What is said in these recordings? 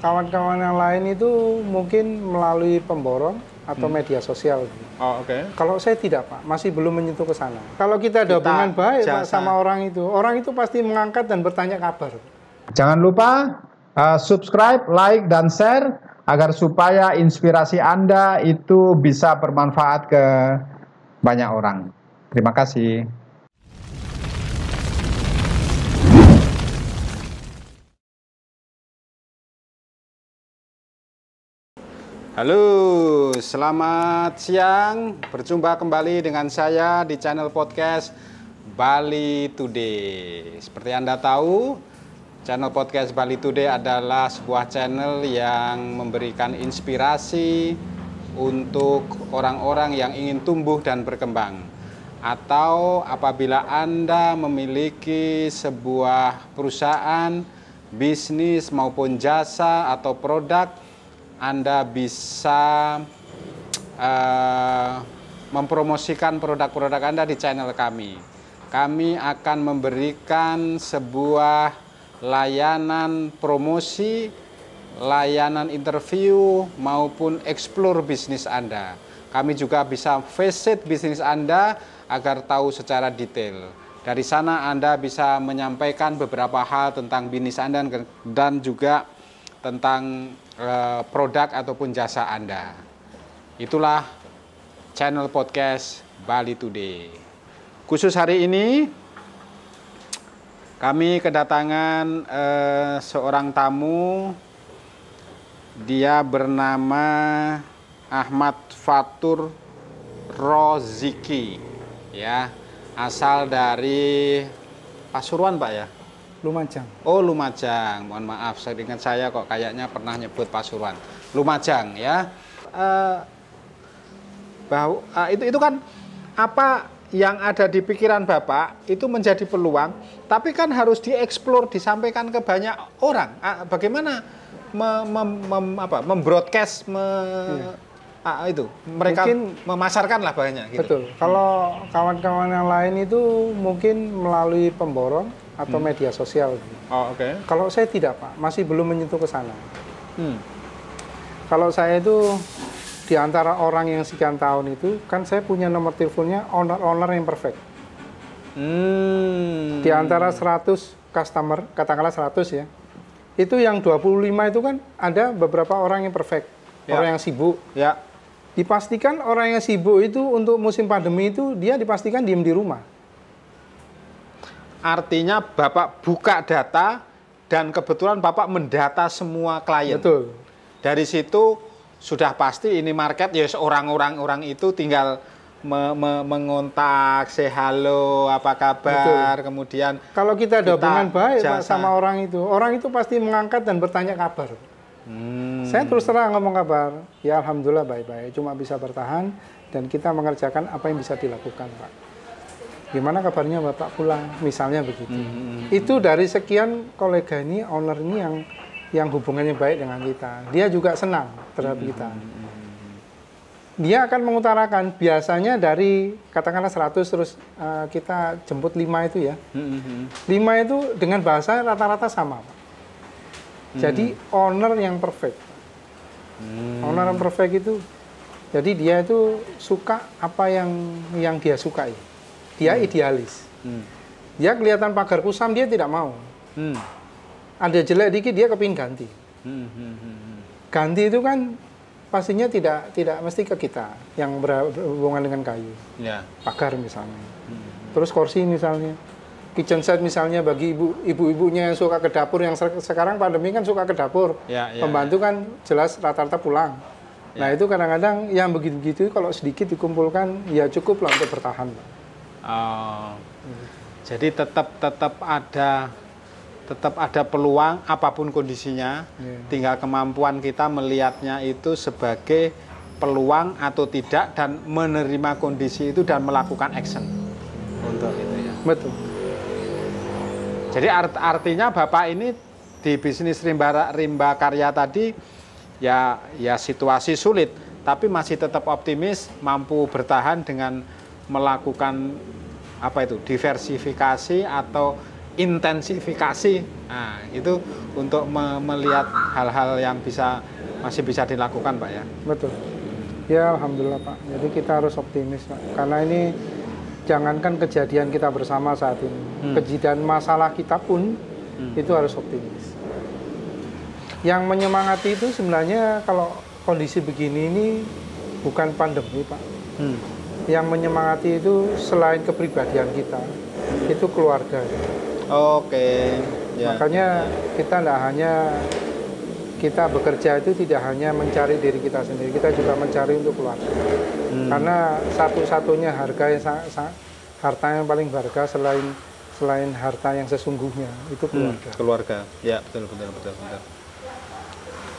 kawan-kawan yang lain itu mungkin melalui pemborong atau media sosial. Oh, oke. Kalau saya tidak, Pak, masih belum menyentuh ke sana. Kalau kita ada hubungan baik Pak, sama orang itu pasti mengangkat dan bertanya kabar. Jangan lupa subscribe, like, dan share agar supaya inspirasi Anda itu bisa bermanfaat ke banyak orang. Terima kasih. Halo, selamat siang. Berjumpa kembali dengan saya di channel podcast Bali Today. Seperti Anda tahu, channel podcast Bali Today adalah sebuah channel yang memberikan inspirasi untuk orang-orang yang ingin tumbuh dan berkembang. Atau apabila Anda memiliki sebuah perusahaan, bisnis maupun jasa atau produk, Anda bisa mempromosikan produk-produk Anda di channel kami. Kami akan memberikan sebuah layanan promosi, layanan interview, maupun explore bisnis Anda. Kami juga bisa visit bisnis Anda agar tahu secara detail. Dari sana Anda bisa menyampaikan beberapa hal tentang bisnis Anda dan juga tentang produk ataupun jasa Anda. Itulah channel podcast Bali Today. Khusus hari ini kami kedatangan seorang tamu. Dia bernama Ahmad Fatur Roziki, ya, asal dari Pasuruan, Pak, ya. Lumajang. Oh, Lumajang. Mohon maaf, seingat saya kok kayaknya pernah nyebut Pasuruan. Lumajang, ya. Itu kan apa yang ada di pikiran Bapak itu menjadi peluang, tapi kan harus dieksplor, disampaikan ke banyak orang. Bagaimana membroadcast itu mereka mungkin memasarkan lah banyak. Gitu. Betul. Kalau kawan-kawan yang lain itu mungkin melalui pemborong atau media sosial. Oh, oke. Kalau saya tidak, Pak, masih belum menyentuh ke sana. Kalau saya itu di antara orang yang sekian tahun itu, kan saya punya nomor teleponnya owner yang perfect. Di antara 100 customer, katakanlah 100 ya, itu yang 25 itu kan ada beberapa orang yang perfect, orang yang sibuk. Ya. Dipastikan orang yang sibuk itu untuk musim pandemi itu dia dipastikan diem di rumah. Artinya Bapak buka data dan kebetulan Bapak mendata semua klien. Betul. Dari situ sudah pasti ini market, ya orang-orang itu tinggal mengontak, say halo, apa kabar. Betul. Kemudian kalau kita ada hubungan baik Pak, sama orang itu pasti mengangkat dan bertanya kabar. Saya terus terang ngomong kabar, ya alhamdulillah baik-baik, cuma bisa bertahan dan kita mengerjakan apa yang bisa dilakukan, Pak. Gimana kabarnya Bapak pulang, misalnya begitu. Itu dari sekian kolega ini, owner ini yang hubungannya baik dengan kita. Dia juga senang terhadap kita. Dia akan mengutarakan, biasanya dari katakanlah 100 terus kita jemput 5 itu ya. 5 itu dengan bahasa rata-rata sama, Pak. Jadi owner yang perfect. Owner yang perfect itu, jadi dia itu suka apa yang dia sukai. Dia idealis. Dia kelihatan pagar kusam, dia tidak mau. Ada jelek dikit, dia kepingin ganti. Ganti itu kan pastinya tidak mesti ke kita yang berhubungan dengan kayu. Ya. Pagar misalnya. Terus kursi misalnya. Kitchen set misalnya bagi ibu-ibunya yang suka ke dapur, yang sekarang pandemi kan suka ke dapur. Pembantu kan jelas rata-rata pulang. Nah itu kadang-kadang yang begitu-begitu kalau sedikit dikumpulkan ya cukup lah untuk bertahan. Oh, jadi tetap ada peluang apapun kondisinya, tinggal kemampuan kita melihatnya itu sebagai peluang atau tidak dan menerima kondisi itu dan melakukan action untuk itu ya. Betul. Jadi artinya Bapak ini di bisnis rimba karya tadi ya situasi sulit, tapi masih tetap optimis, mampu bertahan dengan melakukan apa itu diversifikasi atau intensifikasi. Nah, itu untuk melihat hal-hal yang masih bisa dilakukan, Pak ya. Betul. Ya, alhamdulillah Pak. Jadi kita harus optimis, Pak. Karena ini jangankan kejadian kita bersama saat ini, kejadian masalah kita pun itu harus optimis. Yang menyemangati itu sebenarnya kalau kondisi begini ini bukan pandemi, Pak. Yang menyemangati itu selain kepribadian kita, itu keluarga. Oke. Ya. Makanya kita tidak hanya kita bekerja itu tidak hanya mencari diri kita sendiri, kita juga mencari untuk keluarga. Karena satu-satunya harta yang paling berharga selain harta yang sesungguhnya itu keluarga. Keluarga, ya betul.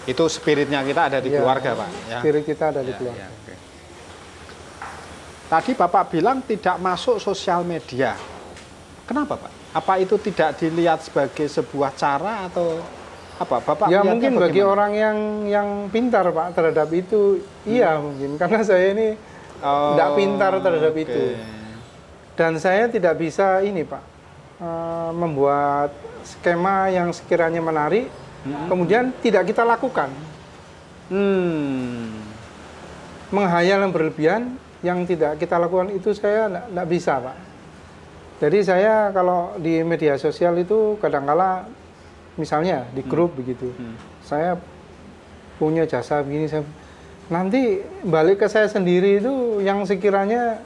Itu spiritnya kita ada di keluarga, Pak. Ya. Spirit kita ada di keluarga. Okay. Tadi Bapak bilang tidak masuk sosial media. Kenapa, Pak? Apa itu tidak dilihat sebagai sebuah cara atau apa? Bapak ya mungkin bagaimana? Bagi orang yang pintar, Pak, terhadap itu, iya mungkin. Karena saya ini tidak pintar terhadap itu. Dan saya tidak bisa ini, Pak, membuat skema yang sekiranya menarik, kemudian tidak kita lakukan. Menghayal yang berlebihan, yang tidak kita lakukan itu saya tidak bisa, Pak. Jadi saya kalau di media sosial itu kadang-kala misalnya di grup begitu, saya punya jasa begini, nanti balik ke saya sendiri itu yang sekiranya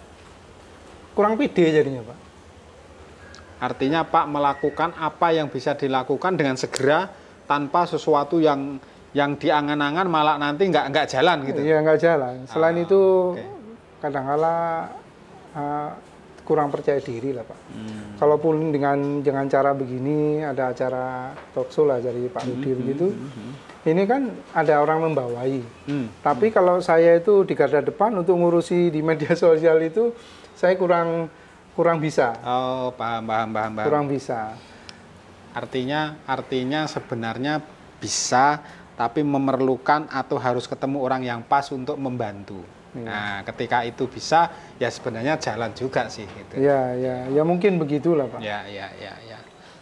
kurang pede jadinya, Pak. Artinya Pak melakukan apa yang bisa dilakukan dengan segera tanpa sesuatu yang diangan-angan malah nanti nggak jalan gitu. Iya, nggak jalan. Selain itu kadang-kala kurang percaya diri lah, Pak. Kalaupun dengan cara begini, ada acara talkshow lah dari Pak Rudi begitu, ini kan ada orang membawai. Tapi kalau saya itu di garda depan untuk ngurusi di media sosial itu, saya kurang bisa. Oh, paham. Kurang bisa. Artinya sebenarnya bisa, tapi memerlukan atau harus ketemu orang yang pas untuk membantu. Nah, ketika itu bisa, ya sebenarnya jalan juga sih. Gitu. Ya mungkin begitulah, Pak. Ya.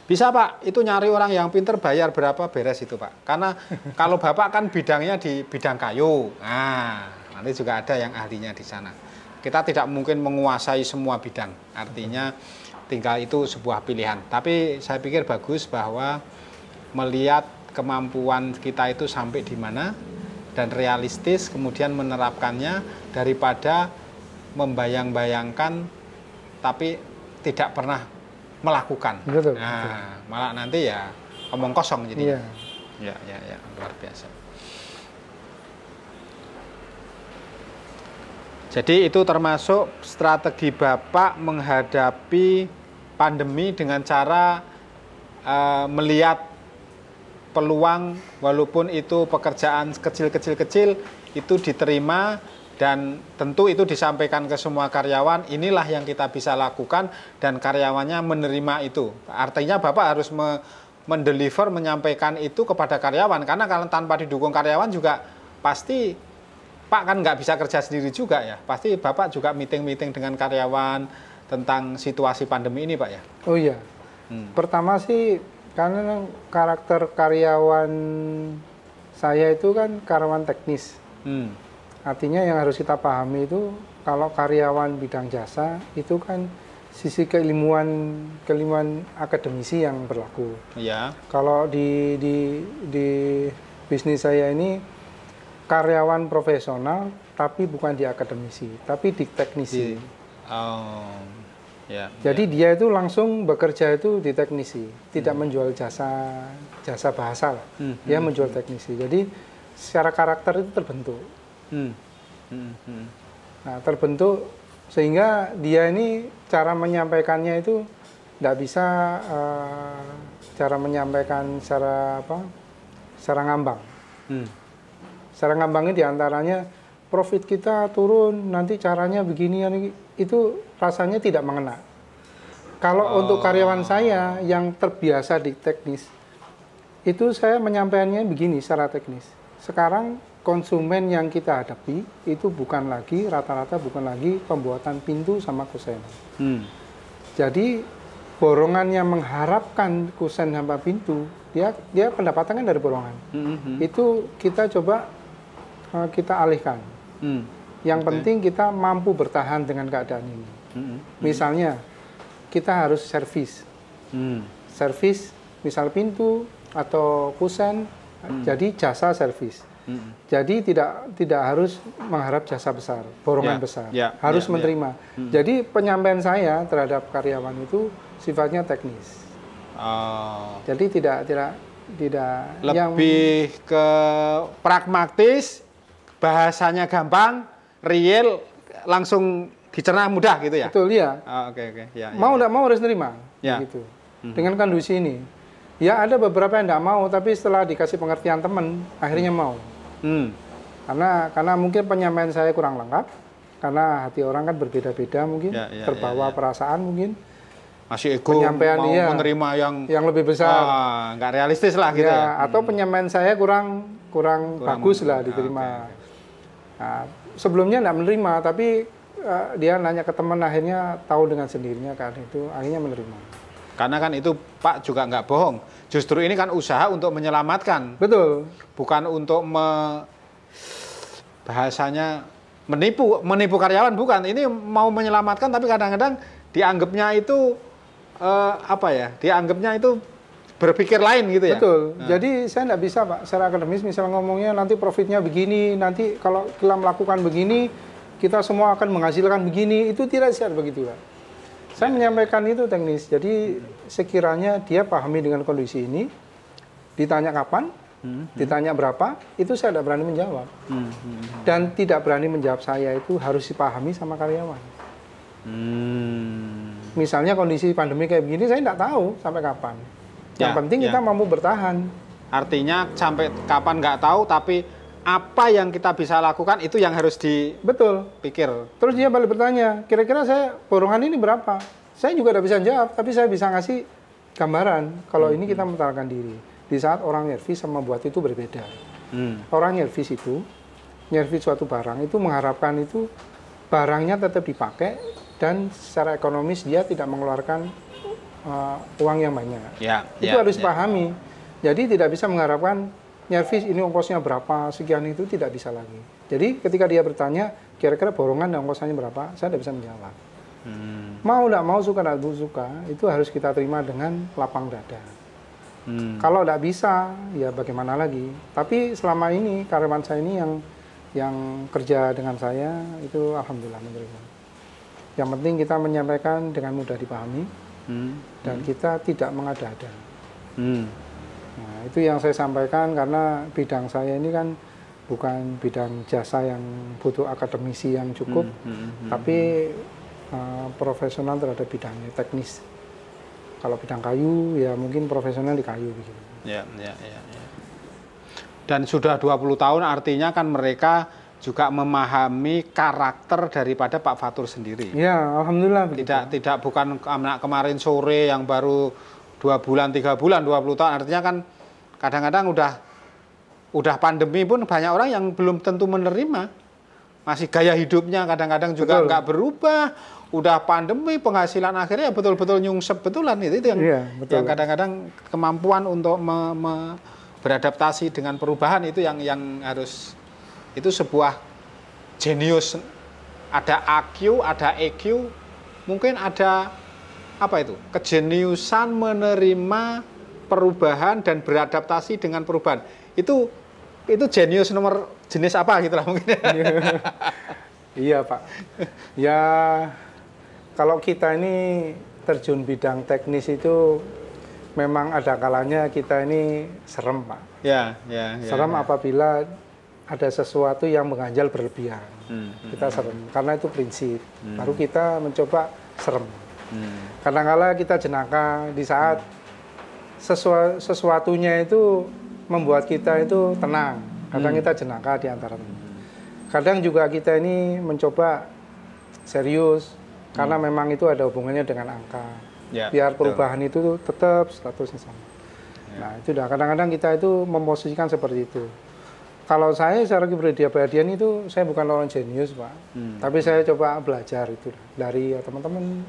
Bisa, Pak, itu nyari orang yang pinter, bayar berapa, beres itu, Pak. Karena kalau Bapak kan bidangnya di bidang kayu, nah, nanti juga ada yang ahlinya di sana. Kita tidak mungkin menguasai semua bidang, artinya tinggal itu sebuah pilihan. Tapi saya pikir bagus bahwa melihat kemampuan kita itu sampai di mana, dan realistis, kemudian menerapkannya daripada membayang-bayangkan tapi tidak pernah melakukan. Betul. Nah, malah nanti ya omong kosong jadi. Ya, luar biasa. Jadi itu termasuk strategi Bapak menghadapi pandemi dengan cara melihat peluang, walaupun itu pekerjaan kecil itu diterima, dan tentu itu disampaikan ke semua karyawan, inilah yang kita bisa lakukan, dan karyawannya menerima itu. Artinya Bapak harus mendeliver, menyampaikan itu kepada karyawan, karena kalau tanpa didukung karyawan juga pasti Pak kan nggak bisa kerja sendiri juga ya, pasti Bapak juga meeting dengan karyawan tentang situasi pandemi ini, Pak ya. Oh iya, pertama sih karena karakter karyawan saya itu kan karyawan teknis. Artinya yang harus kita pahami itu kalau karyawan bidang jasa itu kan sisi keilmuan akademisi yang berlaku. Ya. Kalau di bisnis saya ini karyawan profesional tapi bukan di akademisi, tapi di teknisi. Jadi dia itu langsung bekerja itu di teknisi, tidak menjual jasa bahasa lah. Dia menjual teknisi. Jadi secara karakter itu terbentuk. Nah, terbentuk sehingga dia ini cara menyampaikannya itu tidak bisa cara menyampaikan secara ngambang. Secara ngambangnya diantaranya profit kita turun, nanti caranya begini, itu rasanya tidak mengena. Kalau untuk karyawan saya yang terbiasa di teknis, itu saya menyampaikannya begini secara teknis. Sekarang konsumen yang kita hadapi itu bukan lagi rata-rata bukan lagi pembuatan pintu sama kusen. Jadi borongan yang mengharapkan kusen tanpa pintu, dia pendapatannya dari borongan. Itu kita coba kita alihkan. Yang penting kita mampu bertahan dengan keadaan ini. Misalnya kita harus servis. Servis misal pintu atau kusen, jadi jasa servis. Jadi tidak harus mengharap jasa besar, borongan besar, harus menerima. Jadi penyampaian saya terhadap karyawan itu sifatnya teknis. Jadi tidak lebih ke pragmatis, bahasanya gampang, real, langsung dicerna mudah gitu ya. Betul ya. Oke. Mau tidak mau harus nerima, gitu. Dengan kondisi ini. Ya ada beberapa yang tidak mau, tapi setelah dikasih pengertian teman, akhirnya mau. Karena mungkin penyampaian saya kurang lengkap, karena hati orang kan berbeda-beda mungkin, terbawa perasaan mungkin. Masih ego, penyampaian mau menerima yang lebih besar. Nggak realistis lah gitu ya. Atau penyampaian saya kurang bagus lah diterima. Nah, sebelumnya tidak menerima, tapi dia nanya ke teman, akhirnya tahu dengan sendirinya kan itu, akhirnya menerima. Karena kan itu Pak juga nggak bohong. Justru ini kan usaha untuk menyelamatkan. Betul. Bukan untuk bahasanya menipu karyawan, bukan. Ini mau menyelamatkan, tapi kadang-kadang dianggapnya itu dianggapnya itu berpikir lain gitu ya. Betul. Jadi saya tidak bisa Pak secara akademis misal ngomongnya nanti profitnya begini, nanti kalau kita melakukan begini kita semua akan menghasilkan begini, itu tidak secara begitu Pak. Saya menyampaikan itu teknis. Jadi sekiranya dia pahami dengan kondisi ini, ditanya kapan, ditanya berapa, itu saya tidak berani menjawab. Dan tidak berani menjawab saya itu harus dipahami sama karyawan. Misalnya kondisi pandemi kayak begini, saya tidak tahu sampai kapan. Yang penting kita mampu bertahan. Artinya sampai kapan nggak tahu, tapi apa yang kita bisa lakukan itu yang harus dipikir. Terus dia balik bertanya, kira-kira saya borongan ini berapa? Saya juga tidak bisa jawab, tapi saya bisa ngasih gambaran. Kalau ini kita mentarkan diri. Di saat orang nyervis sama buat itu berbeda. Orang nyervis itu, nyervis suatu barang itu mengharapkan itu barangnya tetap dipakai dan secara ekonomis dia tidak mengeluarkan uang yang banyak. Itu harus dipahami. Jadi tidak bisa mengharapkan nyervis ini ongkosnya berapa, sekian itu tidak bisa lagi. Jadi ketika dia bertanya, kira-kira borongan dan ongkosnya berapa, saya tidak bisa menjawab. Mau tidak mau, suka tidak suka, itu harus kita terima dengan lapang dada. Kalau tidak bisa, ya bagaimana lagi. Tapi selama ini karyawan saya ini yang kerja dengan saya, itu alhamdulillah menerima. Yang penting kita menyampaikan dengan mudah dipahami, dan kita tidak mengada-ada. Nah, itu yang saya sampaikan karena bidang saya ini kan bukan bidang jasa yang butuh akademisi yang cukup, tapi profesional terhadap bidangnya, teknis. Kalau bidang kayu, ya mungkin profesional di kayu. Gitu. Dan sudah 20 tahun artinya kan mereka juga memahami karakter daripada Pak Fatur sendiri. Ya, alhamdulillah. Tidak bukan anak kemarin sore yang baru 2 bulan, 3 bulan, 20 tahun. Artinya kan kadang-kadang udah pandemi pun banyak orang yang belum tentu menerima. Masih gaya hidupnya kadang-kadang juga nggak berubah. Udah pandemi, penghasilan akhirnya betul-betul nyungsep betulan. Itu yang kadang-kadang kemampuan untuk beradaptasi dengan perubahan itu yang harus, itu sebuah jenius. Ada AQ, ada EQ, mungkin ada kejeniusan menerima perubahan dan beradaptasi dengan perubahan. Itu jenius nomor jenis apa gitu lah mungkin. Iya Pak. Ya kalau kita ini terjun bidang teknis itu memang ada kalanya kita ini serem Pak. Serem apabila ada sesuatu yang mengganjal berlebihan. Kita serem karena itu prinsip. Baru kita mencoba serem. Kadang-kala kita jenaka di saat sesuatunya itu membuat kita itu tenang. Kadang kita jenaka di antara teman. Kadang juga kita ini mencoba serius karena memang itu ada hubungannya dengan angka. Biar perubahan itu tetap statusnya sama. Nah, itu dah kadang-kadang kita itu memposisikan seperti itu. Kalau saya secara kepribadian itu saya bukan orang jenius Pak, tapi saya coba belajar itu dari teman-teman.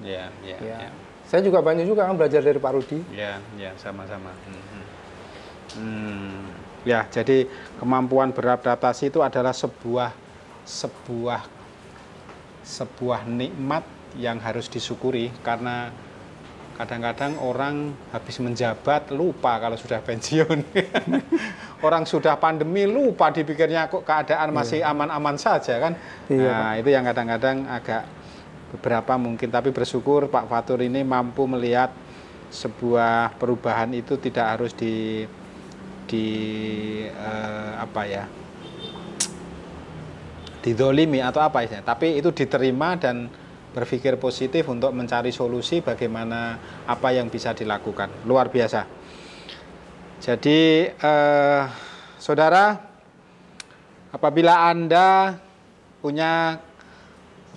Saya juga banyak juga kan belajar dari Pak Rudi. Ya, ya, sama-sama. Ya, jadi kemampuan beradaptasi itu adalah sebuah nikmat yang harus disyukuri, karena kadang-kadang orang habis menjabat lupa kalau sudah pensiun. Orang sudah pandemi lupa, dipikirnya kok keadaan masih aman-aman saja kan. Iya, nah, itu yang kadang-kadang agak beberapa mungkin, tapi bersyukur Pak Fatur ini mampu melihat sebuah perubahan itu tidak harus didolimi atau apa ya, tapi itu diterima dan berpikir positif untuk mencari solusi bagaimana apa yang bisa dilakukan. Luar biasa. Jadi saudara, apabila Anda punya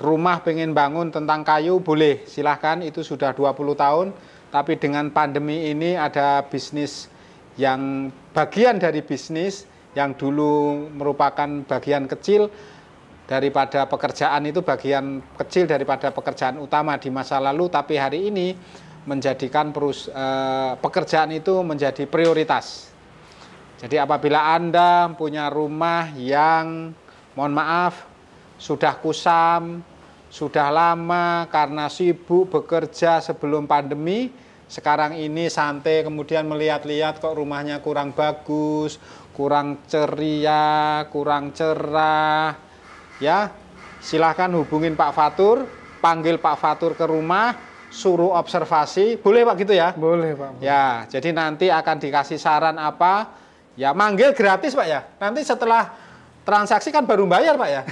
rumah pengen bangun tentang kayu, boleh, silahkan, itu sudah 20 tahun. Tapi dengan pandemi ini ada bisnis yang bagian dari bisnis yang dulu merupakan bagian kecil daripada pekerjaan, itu bagian kecil daripada pekerjaan utama di masa lalu, tapi hari ini menjadikan pekerjaan itu menjadi prioritas. Jadi apabila Anda punya rumah yang, mohon maaf, sudah kusam, sudah lama karena sibuk bekerja sebelum pandemi, sekarang ini santai, kemudian melihat-lihat kok rumahnya kurang bagus, kurang ceria, kurang cerah, ya silahkan hubungin Pak Fatur, panggil Pak Fatur ke rumah, suruh observasi, boleh Pak gitu ya? Boleh Pak. Ya, jadi nanti akan dikasih saran apa, ya manggil gratis Pak ya, nanti setelah transaksi kan baru bayar Pak ya?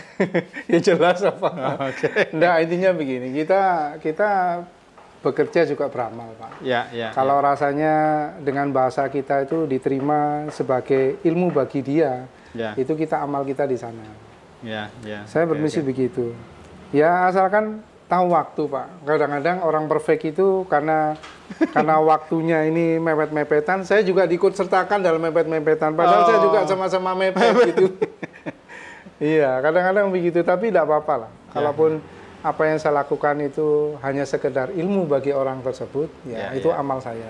Ya jelas apa. Oke. Nah, intinya begini, kita bekerja juga beramal Pak. Ya, kalau rasanya dengan bahasa kita itu diterima sebagai ilmu bagi dia, itu kita amal kita di sana. Saya bermisi begitu. Ya asalkan tahu waktu Pak. Kadang-kadang orang perfect itu karena waktunya ini mepet-mepetan, saya juga diikut sertakan dalam mepet-mepetan. Padahal saya juga sama-sama mepet gitu. Iya, kadang-kadang begitu, tapi tidak apa-apa lah. Kalaupun apa yang saya lakukan itu hanya sekedar ilmu bagi orang tersebut, itu amal saya.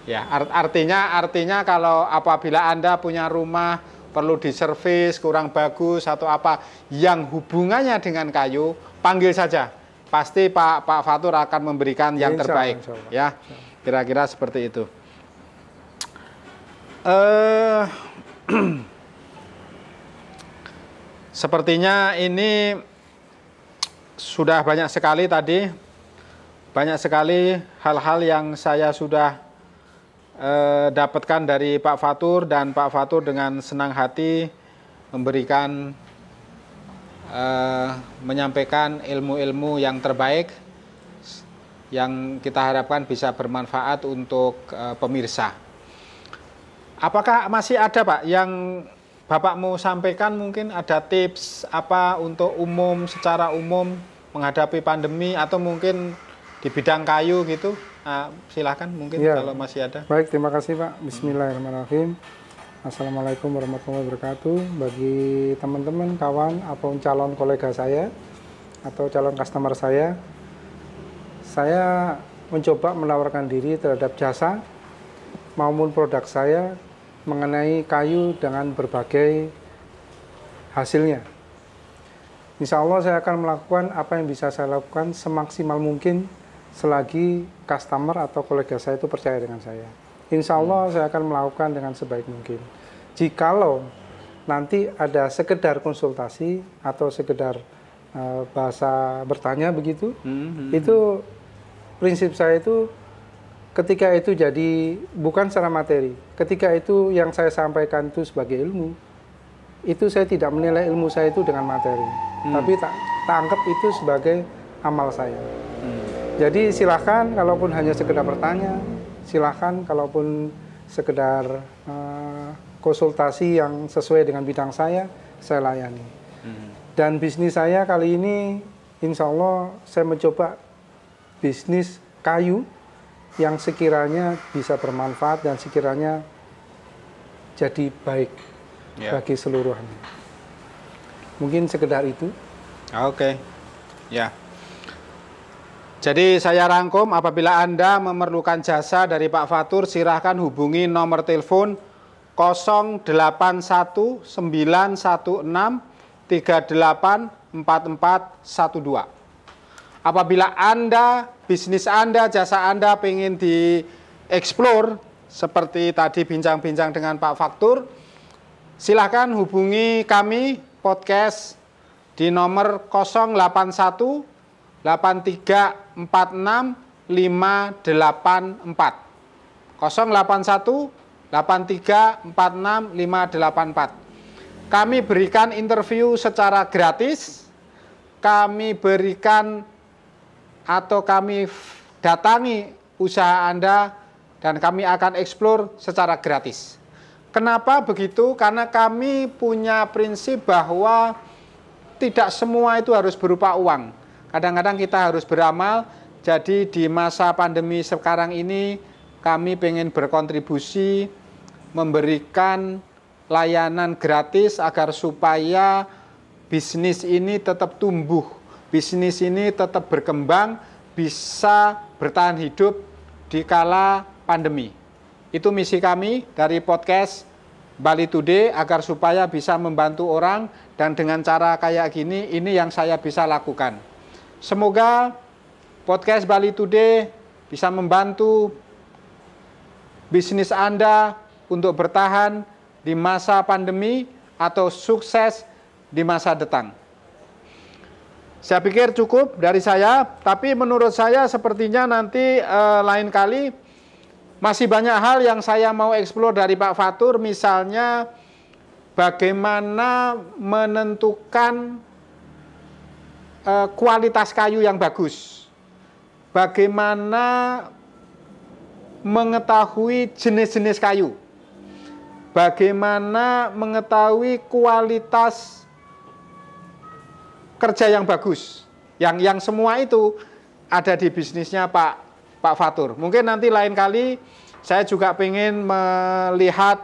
Ya, artinya kalau apabila Anda punya rumah perlu diservis, kurang bagus atau apa yang hubungannya dengan kayu, panggil saja. Pasti Pak Fatur akan memberikan yang terbaik. Ya, kira-kira seperti itu. Sepertinya ini sudah banyak sekali tadi, banyak sekali hal-hal yang saya sudah dapatkan dari Pak Fatur, dan Pak Fatur dengan senang hati memberikan, menyampaikan ilmu-ilmu yang terbaik yang kita harapkan bisa bermanfaat untuk pemirsa. Apakah masih ada Pak yang Bapak mau sampaikan, mungkin ada tips apa untuk secara umum menghadapi pandemi, atau mungkin di bidang kayu gitu? Silahkan mungkin kalau masih ada. Baik, terima kasih Pak. Bismillahirrahmanirrahim. Assalamualaikum warahmatullahi wabarakatuh. Bagi teman-teman, kawan, atau calon kolega saya, atau calon customer saya mencoba menawarkan diri terhadap jasa maupun produk saya mengenai kayu dengan berbagai hasilnya. Insya Allah saya akan melakukan apa yang bisa saya lakukan semaksimal mungkin selagi customer atau kolega saya itu percaya dengan saya. Insya Allah saya akan melakukan dengan sebaik mungkin. Jikalau nanti ada sekedar konsultasi atau sekedar bahasa bertanya begitu, itu prinsip saya itu ketika itu jadi bukan secara materi. Ketika itu yang saya sampaikan itu sebagai ilmu, itu saya tidak menilai ilmu saya itu dengan materi, tapi tak anggap itu sebagai amal saya. Jadi silahkan kalaupun hanya sekedar bertanya, silahkan kalaupun sekedar konsultasi yang sesuai dengan bidang saya layani. Dan bisnis saya kali ini, insya Allah saya mencoba bisnis kayu yang sekiranya bisa bermanfaat dan sekiranya jadi baik bagi seluruhnya. Mungkin sekedar itu. Oke. Ya. Jadi saya rangkum, apabila Anda memerlukan jasa dari Pak Fatur, silahkan hubungi nomor telepon 0819384412. Apabila Anda, bisnis Anda, jasa Anda pengen dieksplor, seperti tadi bincang-bincang dengan Pak Fatur, silahkan hubungi kami podcast di nomor 081 8346 584 081 8346 584. Kami berikan interview secara gratis, kami berikan atau kami datangi usaha Anda dan kami akan eksplor secara gratis. Kenapa begitu? Karena kami punya prinsip bahwa tidak semua itu harus berupa uang. Kadang-kadang kita harus beramal. Jadi di masa pandemi sekarang ini kami pengen berkontribusi, memberikan layanan gratis agar supaya bisnis ini tetap tumbuh, bisnis ini tetap berkembang, bisa bertahan hidup di kala pandemi. Itu misi kami dari podcast Bali Today, agar supaya bisa membantu orang, dan dengan cara kayak gini, ini yang saya bisa lakukan. Semoga podcast Bali Today bisa membantu bisnis Anda untuk bertahan di masa pandemi atau sukses di masa datang. Saya pikir cukup dari saya, tapi menurut saya sepertinya nanti lain kali masih banyak hal yang saya mau eksplor dari Pak Fatur, misalnya bagaimana menentukan kualitas kayu yang bagus, bagaimana mengetahui jenis-jenis kayu, bagaimana mengetahui kualitas kerja yang bagus, yang semua itu ada di bisnisnya Pak Fatur. Mungkin nanti lain kali saya juga pengen melihat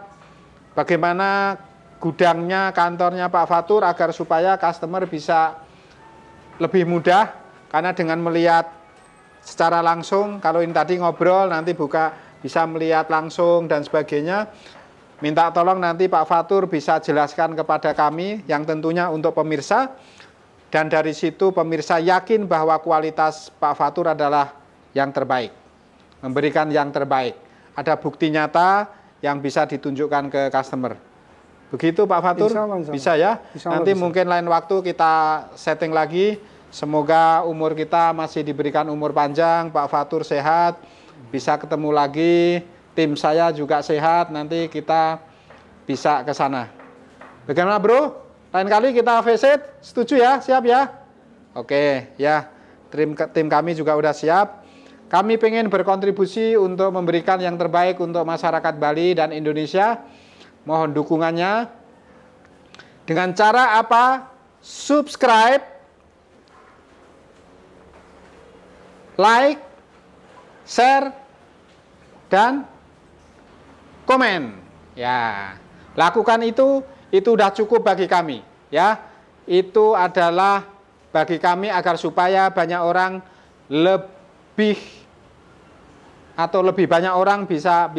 bagaimana gudangnya, kantornya Pak Fatur, agar supaya customer bisa lebih mudah, karena dengan melihat secara langsung, kalau ini tadi ngobrol, nanti bisa melihat langsung dan sebagainya. Minta tolong nanti Pak Fatur bisa jelaskan kepada kami, yang tentunya untuk pemirsa, dan dari situ pemirsa yakin bahwa kualitas Pak Fatur adalah yang terbaik, memberikan yang terbaik. Ada bukti nyata yang bisa ditunjukkan ke customer. Begitu Pak Fatur? Insya Allah. Bisa ya? Nanti bisa. mungkin lain waktu kita setting lagi. Semoga umur kita masih diberikan umur panjang, Pak Fatur sehat, bisa ketemu lagi, tim saya juga sehat, nanti kita bisa ke sana. Bagaimana bro? Lain kali kita visit, setuju ya? Siap ya? Oke, ya. Tim kami juga udah siap. Kami pengen berkontribusi untuk memberikan yang terbaik untuk masyarakat Bali dan Indonesia. Mohon dukungannya. Dengan cara apa? Subscribe, like, share, dan komen. Ya, lakukan itu udah cukup bagi kami. Ya, itu adalah bagi kami agar supaya banyak orang lebih banyak orang bisa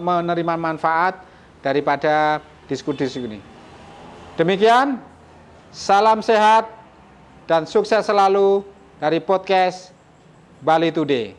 menerima manfaat daripada diskusi ini. Demikian, salam sehat dan sukses selalu dari podcast Bali Today.